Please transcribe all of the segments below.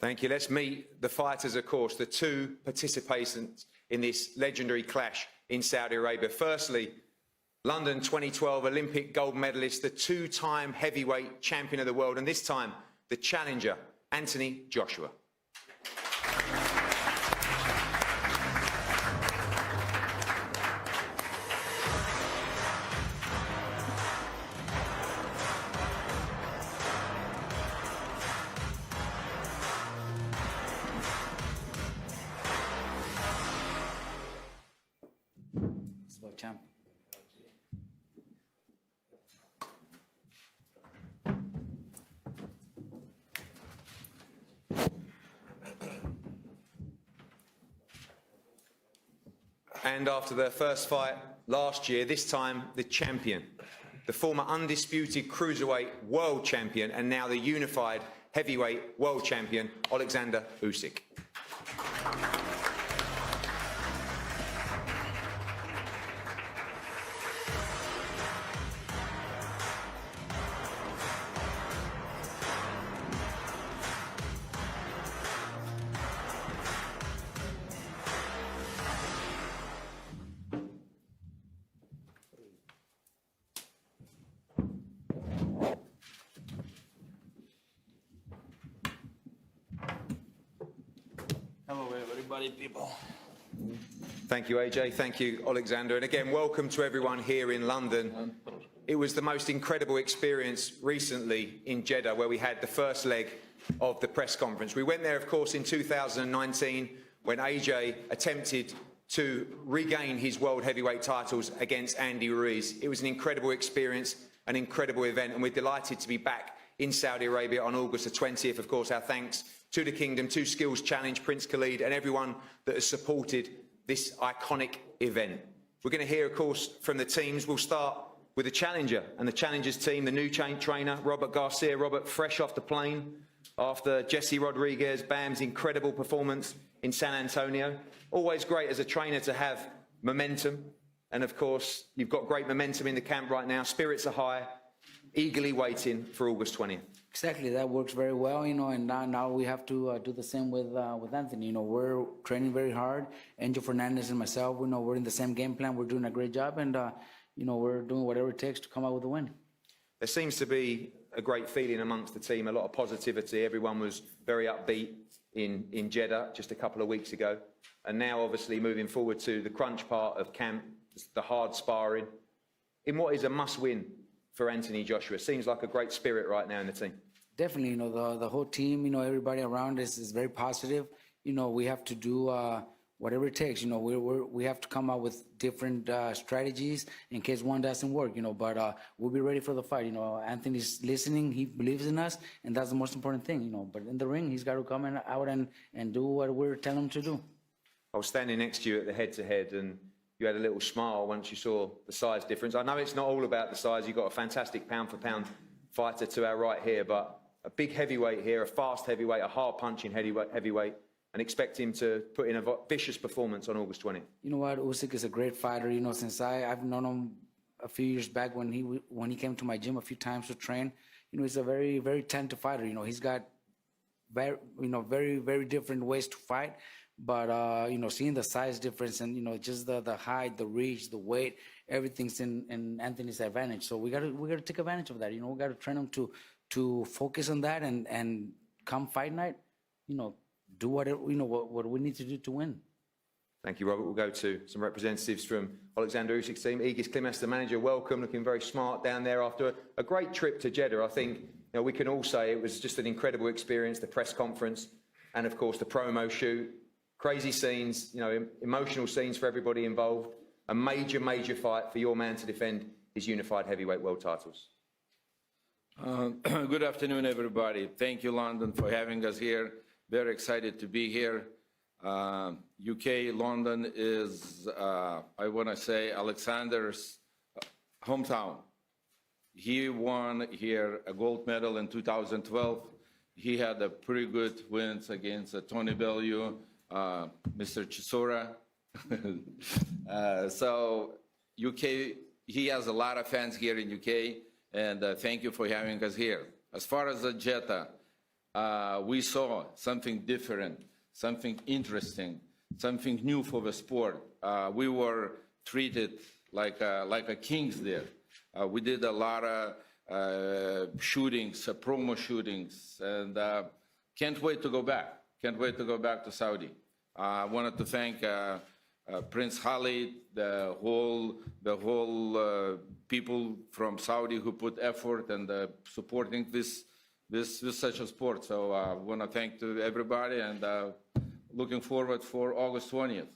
Thank you. Let's meet the fighters, of course, the two participants in this legendary clash in Saudi Arabia. Firstly, London 2012 Olympic gold medalist, the two-time heavyweight champion of the world, and this time the challenger, Anthony Joshua. Champ. And after their first fight last year, this time the champion, the former undisputed cruiserweight world champion and now the unified heavyweight world champion, OLEKSANDR USYK. Hello, everybody, people. Thank you, AJ. Thank you, OLEKSANDR. And again, welcome to everyone here in London. It was the most incredible experience recently in Jeddah, where we had the first leg of the press conference. We went there, of course, in 2019, when AJ attempted to regain his world heavyweight titles against Andy Ruiz. It was an incredible experience, an incredible event, and we're delighted to be back in Saudi Arabia on August the 20th. Of course, our thanks to the Kingdom, to Skills Challenge, Prince Khalid, and everyone that has supported this iconic event. We're going to hear, of course, from the teams. We'll start with the challenger and the challengers team, the new trainer, Robert Garcia. Robert, fresh off the plane after Jesse Rodriguez, Bam's incredible performance in San Antonio. Always great as a trainer to have momentum. And of course, you've got great momentum in the camp right now. Spirits are high, eagerly waiting for August 20th. Exactly, that works very well, and now we have to do the same with Anthony. We're training very hard. Angel Fernandez and myself, we're in the same game plan. We're doing a great job, and we're doing whatever it takes to come out with a win. There seems to be a great feeling amongst the team, a lot of positivity. Everyone was very upbeat in Jeddah just a couple of weeks ago, and now obviously moving forward to the crunch part of camp, the hard sparring, in what is a must-win for Anthony Joshua. Seems like a great spirit right now in the team. Definitely, the whole team, everybody around us is very positive. We have to do whatever it takes. We have to come up with different strategies in case one doesn't work. But we'll be ready for the fight. Anthony's listening. He believes in us, and that's the most important thing. But in the ring, he's got to come out and do what we're telling him to do. I was standing next to you at the head-to-head, and you had a little smile once you saw the size difference. I know it's not all about the size. You've got a fantastic pound-for-pound fighter to our right here, but a big heavyweight here, a fast heavyweight, a hard-punching heavyweight, and expect him to put in a vicious performance on August 20th. You know what? Usyk is a great fighter. Since I've known him a few years back when he came to my gym a few times to train. He's a very, very talented fighter. He's got very, very different ways to fight. But, seeing the size difference and, just the height, the reach, the weight, everything's in Anthony's advantage. So we got to take advantage of that. We got to train him to focus on that and come fight night, do whatever, what we need to do to win. Thank you, Robert. We'll go to some representatives from OLEKSANDR USYK's team. Aegis Klimas, the manager, welcome, looking very smart down there after a great trip to Jeddah. I think, we can all say it was just an incredible experience, the press conference and, of course, the promo shoot. Crazy scenes, emotional scenes for everybody involved. A major, major fight for your man to defend his unified heavyweight world titles. Good afternoon, everybody. Thank you, London, for having us here. Very excited to be here. UK, London is, I want to say, OLEKSANDR's hometown. He won here a gold medal in 2012. He had a pretty good wins against Tony Bellew, Mr. Chisora. So UK, he has a lot of fans here in UK, and thank you for having us here. As far as Jeddah, we saw something different, something interesting, something new for the sport. We were treated like kings there. We did a lot of shootings, promo shootings, and can't wait to go back. Can't wait to go back to Saudi. I wanted to thank Prince Khalid, the whole people from Saudi who put effort and supporting this such a sport. So I want to thank to everybody and looking forward for August 20th.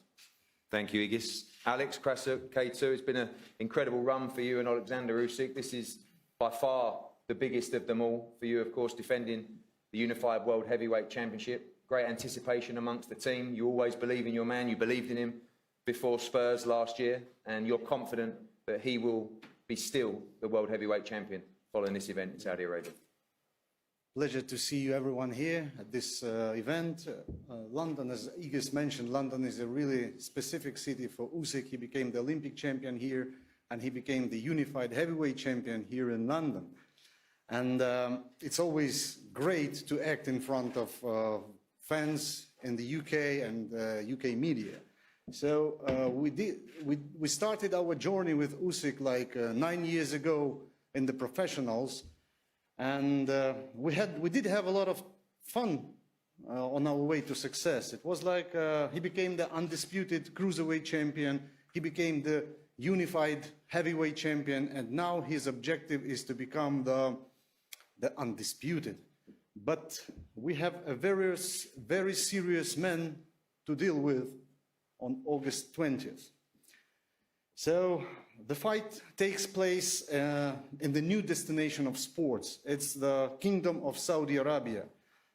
Thank you, Igis. Alex, K2, it's been an incredible run for you and Alexander Usyk. This is by far the biggest of them all for you, of course, defending the Unified World Heavyweight Championship. Great anticipation amongst the team. You always believe in your man. You believed in him before Spurs last year, and you're confident that he will be still the World Heavyweight Champion following this event in Saudi Arabia. Pleasure to see you, everyone, here at this event. London, as Igis mentioned, London is a really specific city for Usyk. He became the Olympic champion here, and he became the unified heavyweight champion here in London. And it's always great to act in front of fans in the UK and UK media. So we started our journey with Usyk like 9 years ago in the professionals. And we did have a lot of fun on our way to success. It was like he became the undisputed cruiserweight champion. He became the unified heavyweight champion. And now his objective is to become the undisputed. But we have a very serious man to deal with on August 20th. So the fight takes place in the new destination of sports. It's the Kingdom of Saudi Arabia,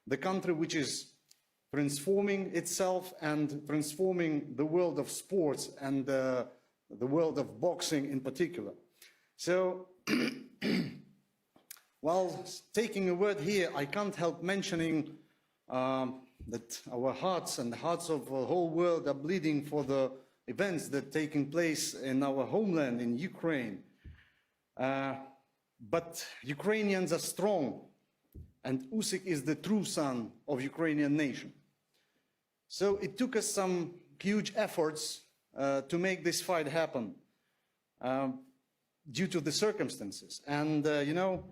the country which is transforming itself and transforming the world of sports and the world of boxing in particular. So while taking a word here, I can't help mentioning that our hearts and the hearts of the whole world are bleeding for the events that are taking place in our homeland, in Ukraine. But Ukrainians are strong, and Usyk is the true son of Ukrainian nation. So it took us some huge efforts to make this fight happen due to the circumstances. And, you know,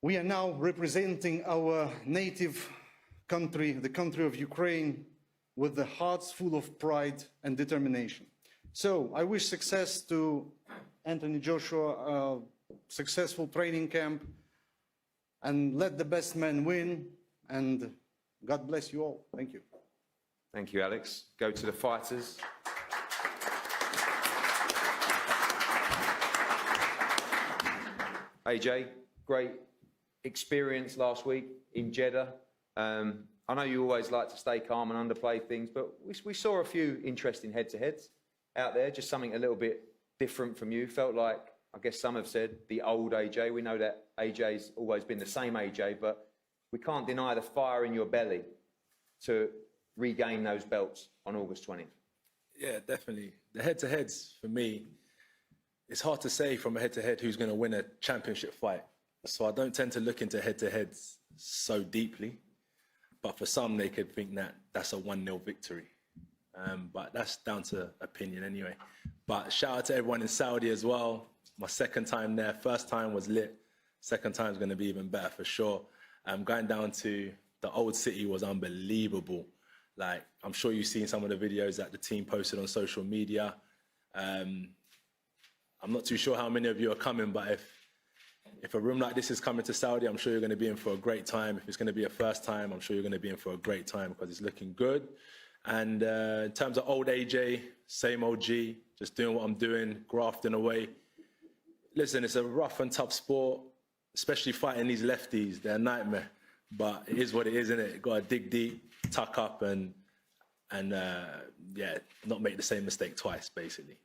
we are now representing our native country, the country of Ukraine, with the hearts full of pride and determination. So I wish success to Anthony Joshua, a successful training camp, and let the best man win, and God bless you all. Thank you. Thank you, Alex. Go to the fighters. AJ, great experience last week in Jeddah. I know you always like to stay calm and underplay things, but we saw a few interesting head-to-heads out there, just something a little bit different from you. Felt like, I guess some have said, the old AJ. We know that AJ's always been the same AJ, but we can't deny the fire in your belly to regain those belts on August 20th. Yeah, definitely. The head-to-heads, for me, it's hard to say from a head-to-head who's going to win a championship fight. So I don't tend to look into head-to-heads so deeply. But for some, they could think that that's a 1-0 victory. But that's down to opinion anyway. But shout out to everyone in Saudi as well. My second time there. First time was lit. Second time is going to be even better for sure. Going down to the old city was unbelievable. Like, I'm sure you've seen some of the videos that the team posted on social media. I'm not too sure how many of you are coming, but if a room like this is coming to Saudi, I'm sure you're going to be in for a great time. If it's going to be a first time, I'm sure you're going to be in for a great time because it's looking good. And in terms of old AJ, same OG, just doing what I'm doing, grafting away. Listen, it's a rough and tough sport, especially fighting these lefties. They're a nightmare. But it is what it is, isn't it? Got to dig deep, tuck up, and yeah, not make the same mistake twice, basically.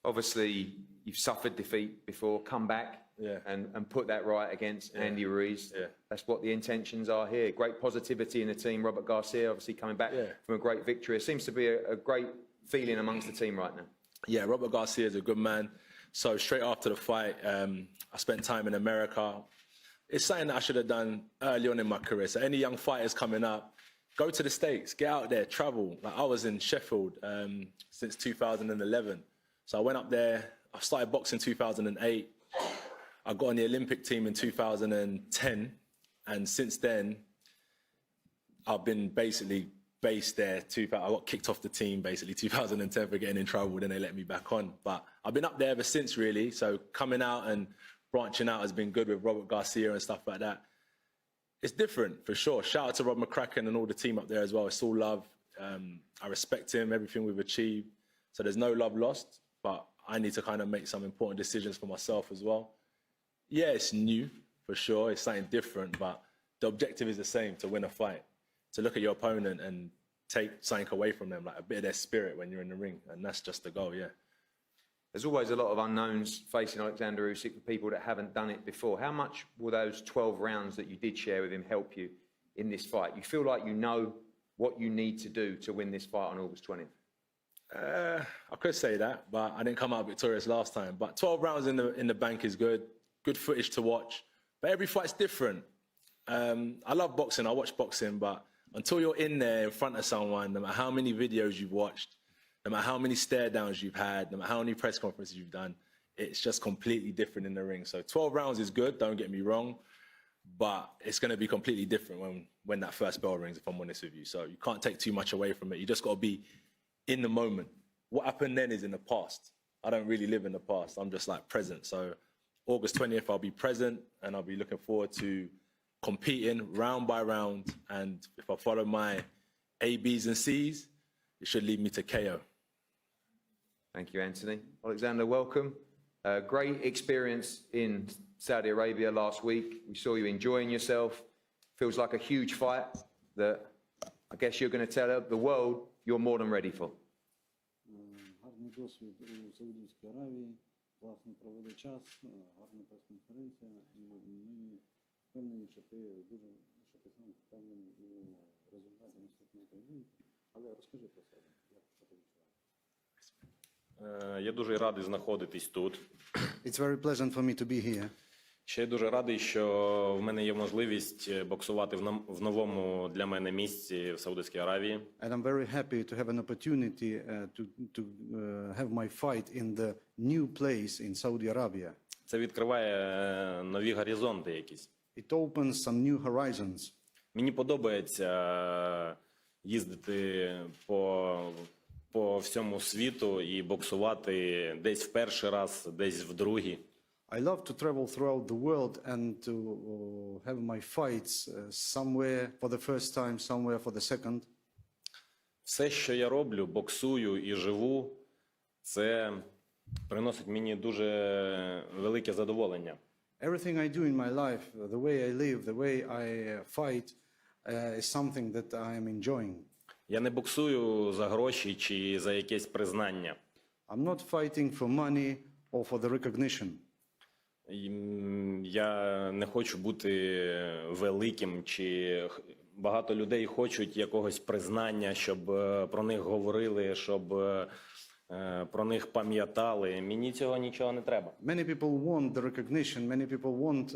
Obviously, you've suffered defeat before, come back and put that right against Andy Ruiz. Yeah. That's what the intentions are here. Great positivity in the team. Robert Garcia obviously coming back from a great victory. It seems to be a great feeling amongst the team right now. Yeah, Robert Garcia is a good man. So straight after the fight, I spent time in America. it's something that I should have done early on in my career. So any young fighters coming up, go to the States, get out there, travel. Like I was in Sheffield since 2011. So I went up there, I started boxing in 2008. I got on the Olympic team in 2010. And since then, I've been basically based there. I got kicked off the team basically 2010 for getting in trouble, then they let me back on. But I've been up there ever since really. So coming out and branching out has been good with Robert Garcia and stuff like that. It's different for sure. Shout out to Rob McCracken and all the team up there as well. It's all love. I respect him, everything we've achieved. So there's no love lost, but I need to kind of make some important decisions for myself as well. Yeah, it's new for sure. It's something different, but the objective is the same, to win a fight, to look at your opponent and take something away from them, like a bit of their spirit when you're in the ring. And that's just the goal, yeah. There's always a lot of unknowns facing Alexander Usyk for people that haven't done it before. How much will those 12 rounds that you did share with him help you in this fight? You feel like you know what you need to do to win this fight on August 20th? I could say that, but I didn't come out victorious last time. But 12 rounds in the bank is good. Good footage to watch. But every fight's different. I love boxing. I watch boxing, but until you're in there in front of someone, no matter how many videos you've watched, no matter how many stare downs you've had, no matter how many press conferences you've done, it's just completely different in the ring. So 12 rounds is good, don't get me wrong, but it's going to be completely different when that first bell rings, if I'm honest with you. So you can't take too much away from it. You just got to be in the moment. What happened then is in the past. I don't really live in the past. I'm just like present. So August 20th, I'll be present and I'll be looking forward to competing round by round. And if I follow my A, Bs and Cs, it should lead me to KO. Thank you, Anthony. Alexander, welcome. Great experience in Saudi Arabia last week. We saw you enjoying yourself. Feels like a huge fight that I guess you're going to tell the world you're more than ready for. Гарний досвід у Саудівській Аравії, класно провели час, гарна прес-конференція, і ми впевнені, що ти сам впевнений у результаті наступного поєдинку. Але розкажи про себе, як ти відчуваєш? Я дуже радий знаходитись тут. It's very pleasant for me to be here. Ще дуже радий, що в мене є можливість боксувати в новому для мене місці в Саудівській Аравії. And I'm very happy to have an opportunity to have my fight in the new place in Saudi Arabia. Це відкриває нові горизонти якісь. It opens some new horizons. Мені подобається їздити по всьому світу і боксувати десь в перший раз, десь в другий. I love to travel throughout the world and to have my fights somewhere for the first time, somewhere for the second. Все, що я роблю, боксую і живу, це приносить мені дуже велике задоволення. Everything I do in my life, the way I live, the way I fight, is something that I am enjoying. Я не боксую за гроші чи за якесь признання. I'm not fighting for money or for the recognition. Я не хочу бути великим, чи багато людей хочуть якогось признання, щоб про них говорили, щоб про них пам'ятали. Мені цього нічого не треба. Many people want the recognition, many people want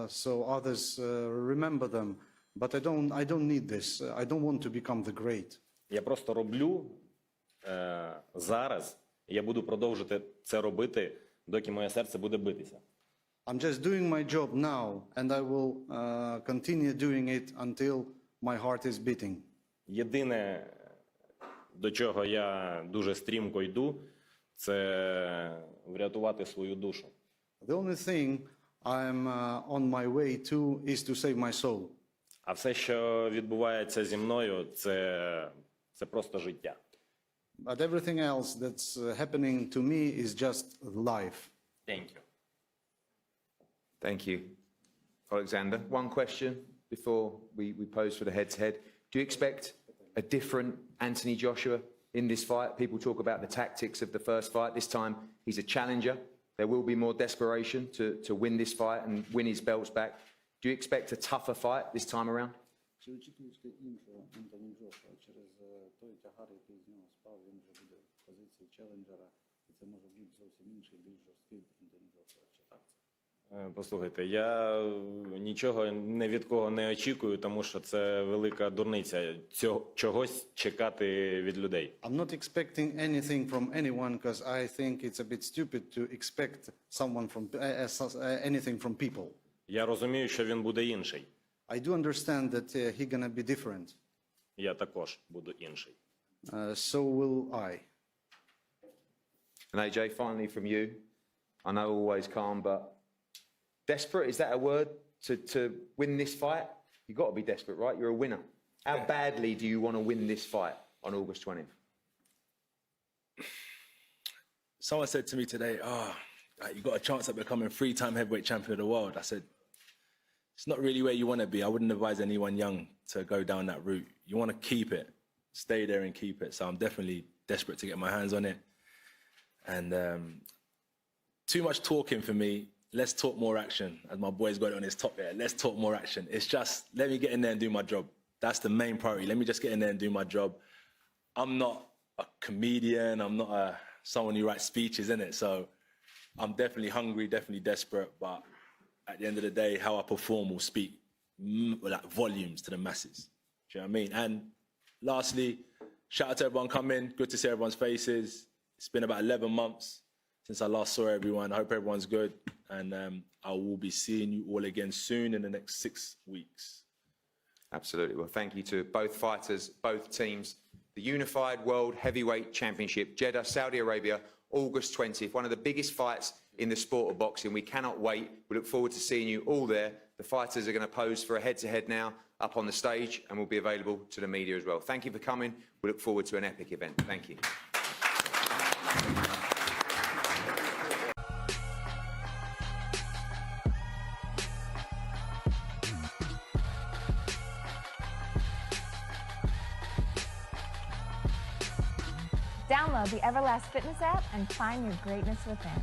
so others remember them, but I don't need this. I don't want to become the great. Я просто роблю зараз, і я буду продовжувати це робити, доки моє серце буде битися. I'm just doing my job now, and I will continue doing it until my heart is beating. Єдине, до чого я дуже стрімко йду, це врятувати свою душу. The only thing I'm on my way to is to save my soul. А все, що відбувається зі мною, це просто життя. But everything else that's happening to me is just life. Thank you. Thank you, Alexander. One question before we pose for the head-to-head. Do you expect a different Anthony Joshua in this fight? People talk about the tactics of the first fight. This time, he's a challenger. There will be more desperation to win this fight and win his belts back. Do you expect a tougher fight this time around? Чи очікуєш ти іншого Ентоні Джошуа через той тягар, який з нього спав, він вже буде в позиції челенджера, і це може бути зовсім інший, більш жорсткий Ентоні Джошуа, чи так? Послухайте, я нічого ні від кого не очікую, тому що це велика дурниця чогось чекати від людей. I'm not expecting anything from anyone because I think it's a bit stupid to expect anything from people. Я розумію, що він буде інший. I do understand that he's gonna be different. Я також буду інший. So will I. And AJ, finally from you. I know always calm, but desperate, is that a word to win this fight? You've got to be desperate, right? You're a winner. How badly do you want to win this fight on August 20th? Someone said to me today, you got a chance at becoming 3-time heavyweight champion of the world. I said, it's not really where you want to be. I wouldn't advise anyone young to go down that route. You want to keep it, stay there and keep it. So I'm definitely desperate to get my hands on it. And too much talking for me. Let's talk more action. As my boy's got it on his top there, let's talk more action. It's just, let me get in there and do my job. That's the main priority. Let me just get in there and do my job. I'm not a comedian. I'm not someone who writes speeches, innit? So I'm definitely hungry, definitely desperate. But at the end of the day, how I perform will speak like volumes to the masses. Do you know what I mean? And lastly, shout out to everyone coming. Good to see everyone's faces. It's been about 11 months since I last saw everyone. I hope everyone's good. And I will be seeing you all again soon in the next 6 weeks. Absolutely. Well, thank you to both fighters, both teams. The Unified World Heavyweight Championship, Jeddah, Saudi Arabia, August 20th. One of the biggest fights in the sport of boxing. We cannot wait. We look forward to seeing you all there. The fighters are going to pose for a head-to-head now up on the stage and will be available to the media as well. Thank you for coming. We look forward to an epic event. Thank you. Download the Everlast Fitness app and find your greatness within.